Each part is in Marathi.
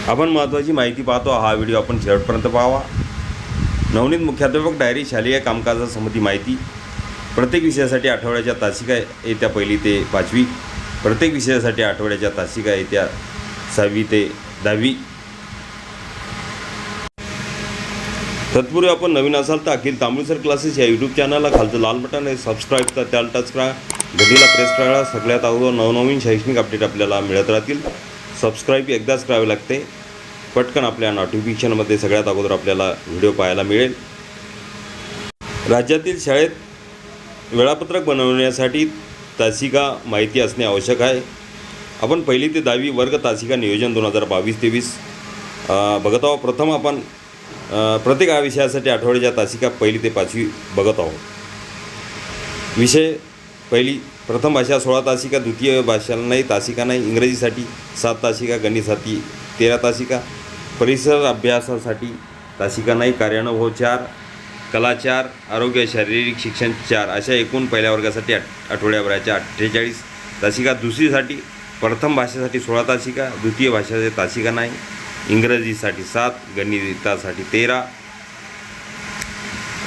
आपण महत्त्वाची माहिती पाहतो। हा व्हिडिओ आपण शेवटपर्यंत पाहावा। नवनीत मुख्याध्यापक डायरी शालेय कामकाजासंबंधी माहिती। प्रत्येक विषयासाठी आठवड्याच्या तासिका येत्या 1ली ते 5वी। प्रत्येक विषयासाठी आठवड्याच्या तासिका येत्या 6वी ते 10वी। तत्पूर्वी आपण नवीन असाल तर अखिल तांबुळसर क्लासेस या यूट्यूब चॅनलला खालचं लाल बटन आहे सबस्क्राईब तर त्याला टच करा, घंटीला प्रेस करा। सगळ्यात अगोदर नवनवीन शैक्षणिक अपडेट आपल्याला मिळत राहतील। सबस्क्राईब एकदाच करावे लागते, पटकन आपल्या नोटिफिकेशनमध्ये सगळ्यात अगोदर आपल्याला व्हिडिओ पाहायला मिळेल। राज्यातील शाळेत वेळापत्रक बनवण्यासाठी तासिका माहिती असणे आवश्यक आहे। आपण 1ली ते 10वी वर्ग तासिका नियोजन 2022-23 बघत आहोत। प्रथम आपण प्रत्येक विषयासाठी आठवड्याच्या तासिका 1ली ते 5वी बघत आहोत। विषय 1ली प्रथम भाषा 16 तासिका, द्वितीय भाषा नाही तासिका नाही, इंग्रजीसाठी 7 तासिका, गणितासाठी 13 तासिका, परिसर अभ्यासासाठी तासिका नाही, कार्यानुभव 4, कला 4, आरोग्य शारीरिक शिक्षण 4 अशा एकूण पहिल्या वर्गासाठी आठवड्याभराच्या 48 तासिका। दुसरीसाठी प्रथम भाषेसाठी 16 तासिका, द्वितीय भाषेसाठी तासिका नाही, इंग्रजीसाठी 7, गणितासाठी 13,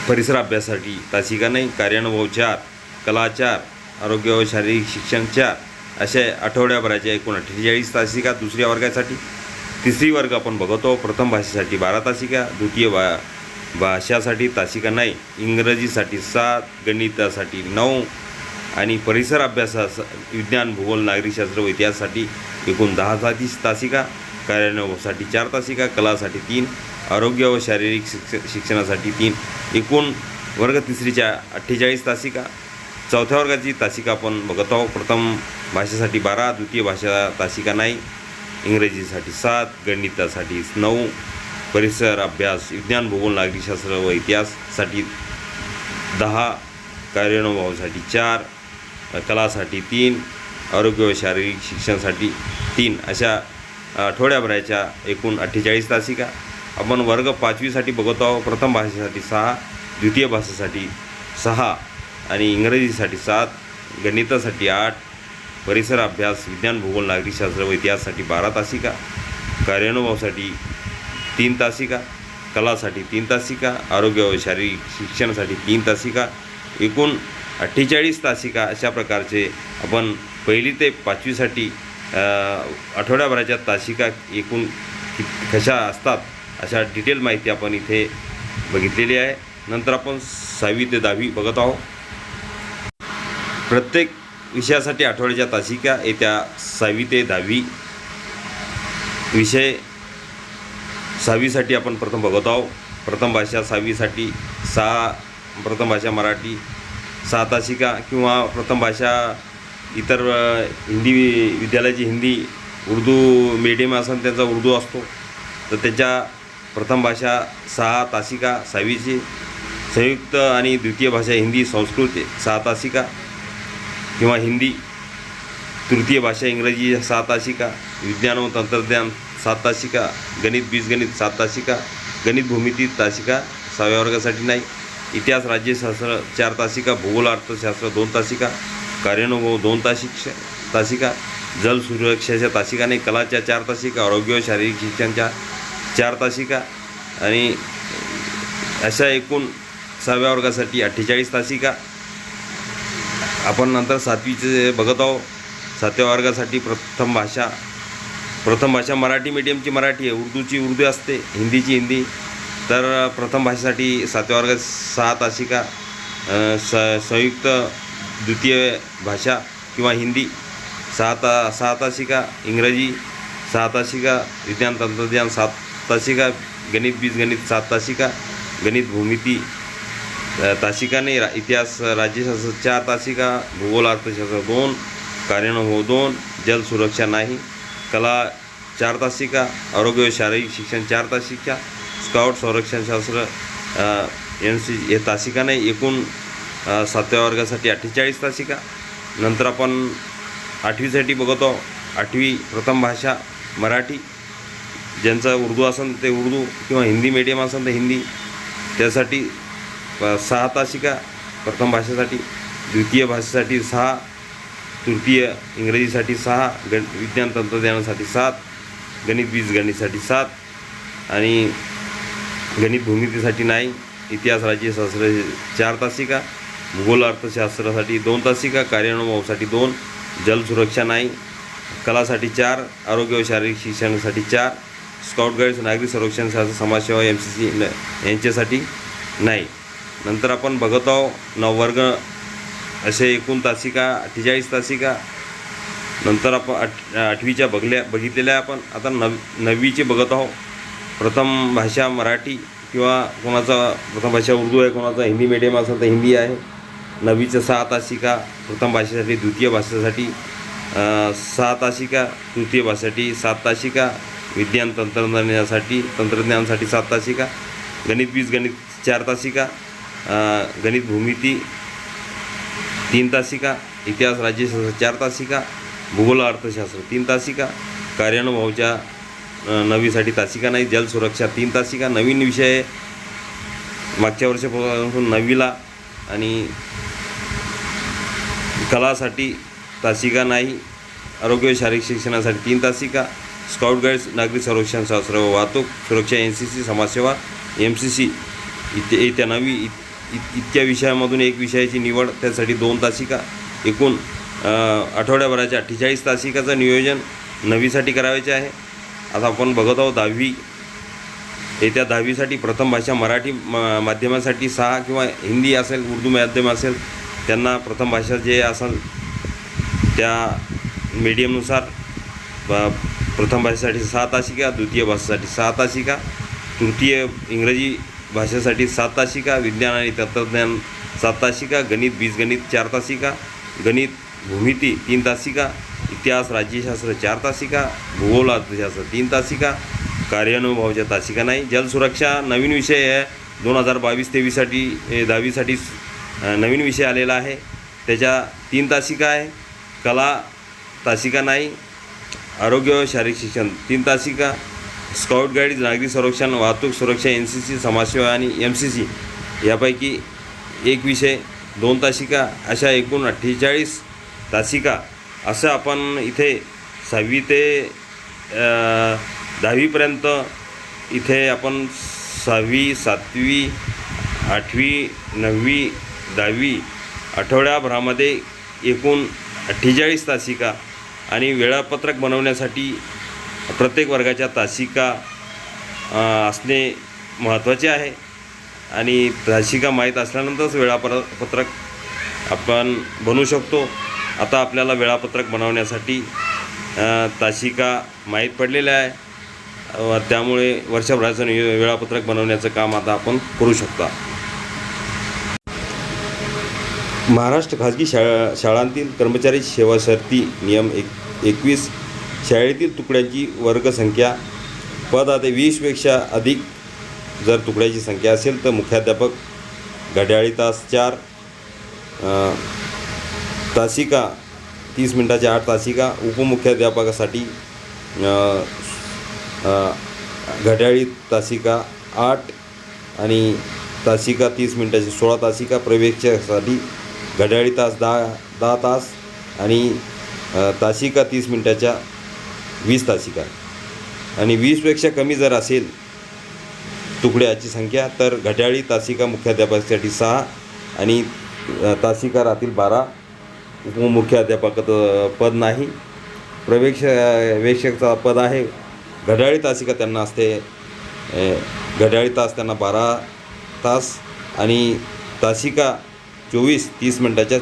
परिसर अभ्यासासाठी तासिका नाही, कार्यानुभव 4, कला 4, आरोग्य व शारीरिक शिक्षण 4 अशा आठवड्याभराच्या एकूण 48 तासिका। दुसऱ्या वर्गासाठी तिसरी वर्ग आपण बघतो। प्रथम भाषेसाठी 12 तासिका, द्वितीय भाषासाठी तासिका नाही, इंग्रजीसाठी 7, गणितासाठी 9 आणि परिसर अभ्यासास विज्ञान, भूगोल, नागरिकशास्त्र व इतिहासासाठी एकूण 10 तासिका, कार्यानुभवासाठी 4 तासिका, कलासाठी 3, आरोग्य व शारीरिक शिक्षणासाठी 3, एकूण वर्ग तिसरीच्या 48 तासिका। चौथ्या वर्गाची तासिका आपण बघत आहोत। प्रथम भाषेसाठी 12, द्वितीय भाषा तासिका नाही, इंग्रजीसाठी 7, गणितासाठी 9, परिसर अभ्यास विज्ञान, भूगोल, नागरिकशास्त्र व इतिहाससाठी 10, कार्यानुभवासाठी 4, कलासाठी 3, आरोग्य व शारीरिक शिक्षणासाठी 3 अशा आठवड्याभराच्या एकूण 48 तासिका। आपण वर्ग 5वीसाठी बघत आहोत। प्रथम भाषेसाठी 6, द्वितीय भाषेसाठी 6 आणि इंग्रजीसाठी 7, गणितासाठी 8, परिसर अभ्यास विज्ञान, भूगोल, नागरिकशास्त्र व इतिहाससाठी 12 तासिका, कार्यानुभवासाठी 3 तासिका, कलासाठी 3 तासिका, आरोग्य व शारीरिक शिक्षणासाठी 3 तासिका, एकूण 48 तासिका। अशा प्रकारचे आपण 1ली ते 5वीसाठी आठवड्याभराच्या तासिका एकूण कशा असतात अशा डिटेल माहिती आपण इथे बघितलेली आहे। नंतर आपण 6वी ते 10वी बघत आहोत। प्रत्येक विषयासाठी आठवड्याच्या तासिका येत्या 6वी ते 10वी। विषय 6वीसाठी आपण प्रथम बघत आहोत। प्रथम भाषा 6वीसाठी 6, प्रथम भाषा मराठी 6 तासिका किंवा प्रथम भाषा इतर हिंदी विद्यालयाची हिंदी, उर्दू मीडियम असेल त्यांचा उर्दू असतो तर त्याच्या प्रथम भाषा 6 तासिका 6वीची। संयुक्त आणि द्वितीय भाषा हिंदी, संस्कृत 6 तासिका किंवा हिंदी। तृतीय भाषा इंग्रजी 6 तासिका, विज्ञान व तंत्रज्ञान 7 तासिका, गणित, बीजगणित 7 तासिका, गणित भूमिती तासिका 6व्या वर्गासाठी नाही, इतिहास राज्यशास्त्र 4 तासिका, भूगोल अर्थशास्त्र 2 तासिका, कार्यानुभव 2 तासिका, जल सुरक्षाच्या तासिका नाही, कलाच्या 4 तासिका, आरोग्य शारीरिक शिक्षणाच्या 4 तासिका आणि अशा एकूण 6व्या वर्गासाठी 48 तासिका। आपण नंतर 7वीचे बघत आहोत। 7व्या वर्गासाठी प्रथम भाषा मराठी मीडियमची मराठी आहे, उर्दूची उर्दू असते, हिंदीची हिंदी। तर प्रथम भाषेसाठी 7व्या वर्गात 6 तासिका, संयुक्त द्वितीय भाषा किंवा हिंदी 6 तासिका, इंग्रजी 6 तासिका, विज्ञान तंत्रज्ञान 7 तासिका, गणित बीजगणित 7 तासिका, गणित भूमिती तासिका नाही, इतिहास राज्यशास्त्र 4 तासिका, भूगोल अर्थशास्त्र 2, कार्यानुभव 2, जल सुरक्षा नाही, कला 4 तासिका, आरोग्य शारीरिक शिक्षण 4 तासिका, स्काउट संरक्षणशास्त्र NC हे तासिका नाही, एकूण 7व्या वर्गासाठी 48 तासिका। नंतर आपण 8वीसाठी बघतो। 8वी प्रथम भाषा मराठी, ज्यांचा उर्दू असेल ते उर्दू किंवा हिंदी मीडियम असेल तर हिंदी, त्यासाठी 6 तासिका प्रथम भाषेसाठी, द्वितीय भाषेसाठी 6, तृतीय इंग्रजीसाठी 6, विज्ञान तंत्रज्ञानासाठी 7, गणित बीजगणितसाठी 7 आणि गणित भूमितीसाठी नाही, इतिहास राज्यशास्त्र 4 तासिका, भूगोल अर्थशास्त्रासाठी 2 तासिका, कार्यानुभवासाठी 2, जलसुरक्षा नाही, कलासाठी 4, आरोग्य व शारीरिक शिक्षणासाठी 4, स्काउट गाईड्स नागरिक संरक्षण समाजसेवा MCC यांच्यासाठी नाही. नंतर आपण बघत आहोत नववर्ग असे एकूण तासिका 48 तासिका. नंतर आपण आठवीच्या बघितलेल्या आपण आता 9वीचे बघत आहोत. प्रथम भाषा मराठी किंवा कोणाचा प्रथम भाषा उर्दू आहे, कोणाचा हिंदी मीडियम असेल तर हिंदी आहे. 9वीच्या 6 तासिका, प्रथम भाषेसाठी द्वितीय भाषेसाठी 6 तासिका, तृतीय भाषेसाठी 7 तासिका, विज्ञान तंत्रज्ञानासाठी 7 तासिका, गणित बीजगणित 4 तासिका, गणित भूमिती 3 तासिका, इतिहास राज्यशास्त्र 4 तासिका, भूगोल अर्थशास्त्र 3 तासिका, कार्यानुभवाच्या 9वीसाठी तासिका नाही, जलसुरक्षा 3 तासिका. नवीन विषय मागच्या वर्षापासून 9वीला आणि कलासाठी तासिका नाही, आरोग्य शारीरिक शिक्षणासाठी 3 तासिका, स्काउट गाईड्स नागरिक संरक्षण शास्त्र व वाहतूक सुरक्षा NCC समाजसेवा MCC येत्या 9वी इतक्या विषयामधून एक विषयाची निवड, त्यासाठी 2 तासिका. एकूण आठवड्याभराच्या 48 तासिकाचं नियोजन 9वीसाठी करायचे आहे. आता आपण बघत आहोत 10वी. येत्या 10वीसाठी प्रथम भाषा मराठी माध्यमासाठी 6 किंवा हिंदी असेल, उर्दू माध्यम असेल त्यांना प्रथम भाषा जे असेल त्या मीडियमनुसार प्रथम भाषेसाठी 6 तासिका, द्वितीय भाषेसाठी 6 तासिका, तृतीय इंग्रजी भाषेसाठी 7 तासिका, विज्ञान आणि तंत्रज्ञान 7 तासिका, गणित बीजगणित 4 तासिका, गणित भूमिती 3 तासिका, इतिहास राज्यशास्त्र 4 तासिका, भूगोल अर्थशास्त्र 3 तासिका, कार्यानुभवाच्या तासिका नाही. जलसुरक्षा नवीन विषय आहे, 2022-23साठी 10वीसाठी नवीन विषय आलेला आहे, त्याच्या 3 तासिका आहे. कला तासिका नाही, आरोग्य शारीरिक शिक्षण 3 तासिका, स्काउट गाईड नागरिक संरक्षण वाहतूक सुरक्षा NCC समाजसेवा आणि MCC यापैकी एक विषय 2 तासिका, अशा एकूण 48 तासिका. असं आपण इथे 6वी ते 10वीपर्यंत इथे आपण 6वी 7वी 8वी 9वी 10वी आठवड्याभरामध्ये एकूण 48 तासिका आणि वेळापत्रक बनवण्यासाठी प्रत्येक वर्गाच्या तासिका असणे महत्त्वाचे आहे आणि तासिका माहीत असल्यानंतरच वेळापत्रक आपण बनवू शकतो. आता आपल्याला वेळापत्रक बनवण्यासाठी तासिका माहीत पडलेल्या आहे, त्यामुळे वर्षभराचं वेळापत्रक बनवण्याचं काम आता आपण करू शकता. महाराष्ट्र खाजगी शाळांतील कर्मचारी सेवा शर्ती नियम 21 शाळेतील तुकड्यांची वर्गसंख्या पद आता 20पेक्षा अधिक जर तुकड्याची संख्या असेल तर मुख्याध्यापक घड्याळी तास 4 तासिका 30 मिनिटाच्या 8 तासिका, उपमुख्याध्यापकासाठी घड्याळी तासिका 8 आणि तासिका 30 मिनिटाची 16 तासिका, प्रवेशासाठी घड्याळी तास 10 तास आणि तासिका 30 मिनिटाच्या 20 तासिका. आणि 20पेक्षा कमी जर असेल तुकड्याची संख्या तर घड्याळी तासिका मुख्याध्यापकासाठी 6 आणि तासिका राहतील 12. उपमुख्याध्यापक पद नाही, प्रवेशकचा पद आहे. घड्याळी तासिका त्यांना असते, घड्याळी तास त्यांना 12 तास आणि तासिका 30 मिनिटाच्या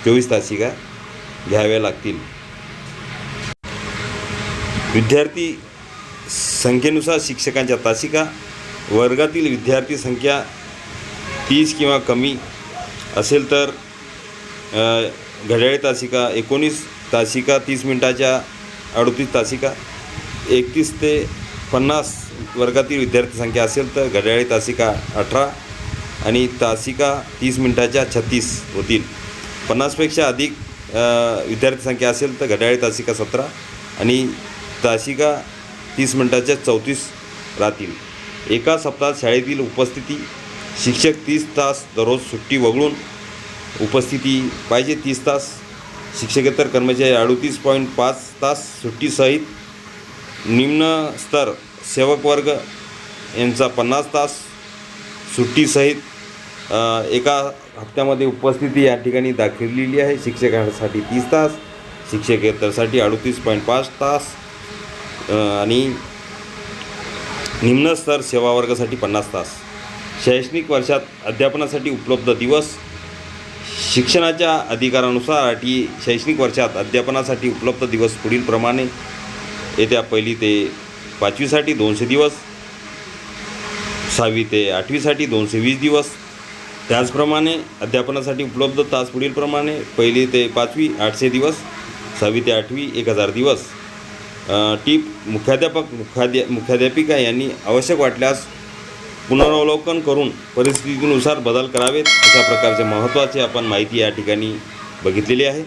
24 तासिका घ्याव्या लागतील. विद्यार्थी संख्येनुसार शिक्षकांच्या तासिका, वर्गातील विद्यार्थी संख्या 30 किंवा कमी असेल तर घड्याळी तासिका 19 तासिका 30 मिनिटाच्या 38 तासिका, 31 ते 50 वर्गातील विद्यार्थी संख्या असेल तर घड्याळी तासिका 18 आणि तासिका 30 मिनिटाच्या 36 होतील. 50पेक्षा अधिक विद्यार्थी संख्या असेल तर घड्याळी तासिका 17 आणि तासिका 30 मिनिटाच्या 34 राहतील. एका सप्ताहात शाळेतील उपस्थिती शिक्षक 30 तास दररोज सुट्टी वगळून उपस्थिती पाहिजे 30 तास, शिक्षकेतर कर्मचारी 38.5 तास सुट्टीसहित निम्न स्तर सेवक वर्ग यांचा 50 तास सुट्टीसहित एका हप्त्यामध्ये उपस्थिती या ठिकाणी दाखवलेली आहे. शिक्षकांसाठी 30 तास, शिक्षकेतरसाठी 38.5 तास आणि निम्न स्तर सेवा वर्गासाठी 50 तास. शैक्षणिक वर्षात अध्यापनासाठी उपलब्ध दिवस. शिक्षणाच्या अधिकारानुसार शैक्षणिक वर्षात अध्यापनासाठी उपलब्ध दिवस पुढीलप्रमाणे. येत्या 1ली ते 5वीसाठी 200 दिवस, 6वी ते 8वीसाठी 220 दिवस. त्याचप्रमाणे अध्यापनासाठी उपलब्ध तास पुढीलप्रमाणे. 1ली ते 5वी 800 दिवस, 6वी ते 8वी 1000 दिवस. टीप: मुख्याध्यापिका यांनी आवश्यक वाटल्यास पुनरावलोकन करून परिस्थितीनुसार बदल करावेत. अशा प्रकारचे महत्त्वाचे आपण माहिती या ठिकाणी बघितलेली आहे.